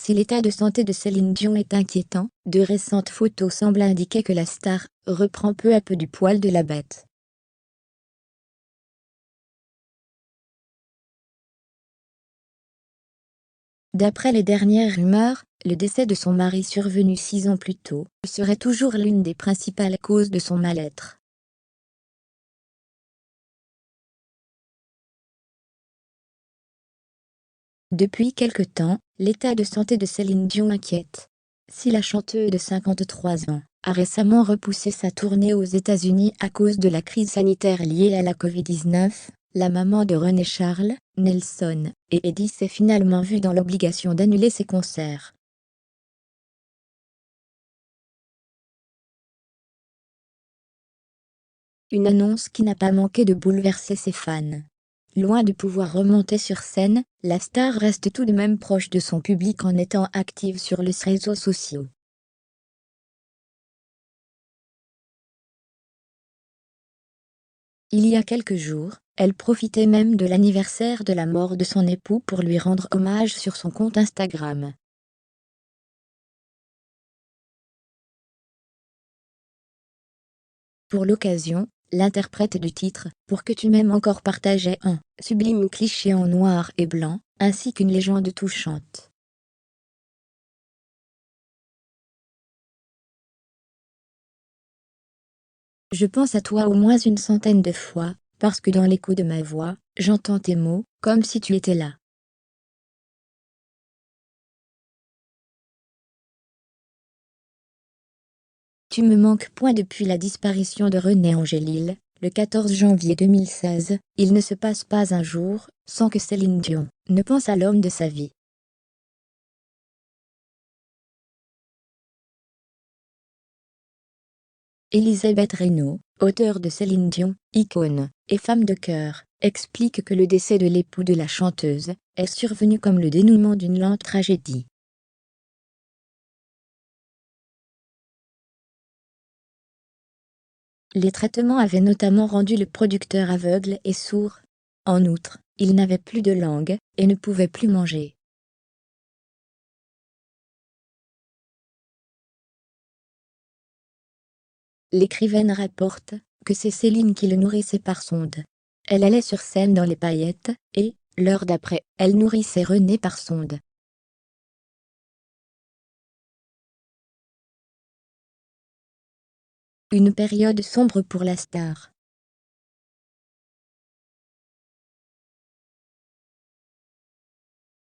Si l'état de santé de Céline Dion est inquiétant, de récentes photos semblent indiquer que la star reprend peu à peu du poil de la bête. D'après les dernières rumeurs, le décès de son mari survenu 6 ans plus tôt serait toujours l'une des principales causes de son mal-être. Depuis quelque temps, l'état de santé de Céline Dion inquiète. Si la chanteuse de 53 ans a récemment repoussé sa tournée aux États-Unis à cause de la crise sanitaire liée à la Covid-19, la maman de René Charles, Nelson, et Eddie s'est finalement vue dans l'obligation d'annuler ses concerts. Une annonce qui n'a pas manqué de bouleverser ses fans. Loin de pouvoir remonter sur scène, la star reste tout de même proche de son public en étant active sur les réseaux sociaux. Il y a quelques jours, elle profitait même de l'anniversaire de la mort de son époux pour lui rendre hommage sur son compte Instagram. Pour l'occasion, l'interprète du titre « Pour que tu m'aimes encore » partageait un sublime cliché en noir et blanc, ainsi qu'une légende touchante. Je pense à toi au moins une centaine de fois, parce que dans l'écho de ma voix, j'entends tes mots, comme si tu étais là. Tu me manques point. Depuis la disparition de René Angélil, le 14 janvier 2016, il ne se passe pas un jour sans que Céline Dion ne pense à l'homme de sa vie. Elisabeth Reynaud, auteure de Céline Dion, icône et femme de cœur, explique que le décès de l'époux de la chanteuse est survenu comme le dénouement d'une lente tragédie. Les traitements avaient notamment rendu le producteur aveugle et sourd. En outre, il n'avait plus de langue et ne pouvait plus manger. L'écrivaine rapporte que c'est Céline qui le nourrissait par sonde. Elle allait sur scène dans les paillettes, et, l'heure d'après, elle nourrissait René par sonde. Une période sombre pour la star.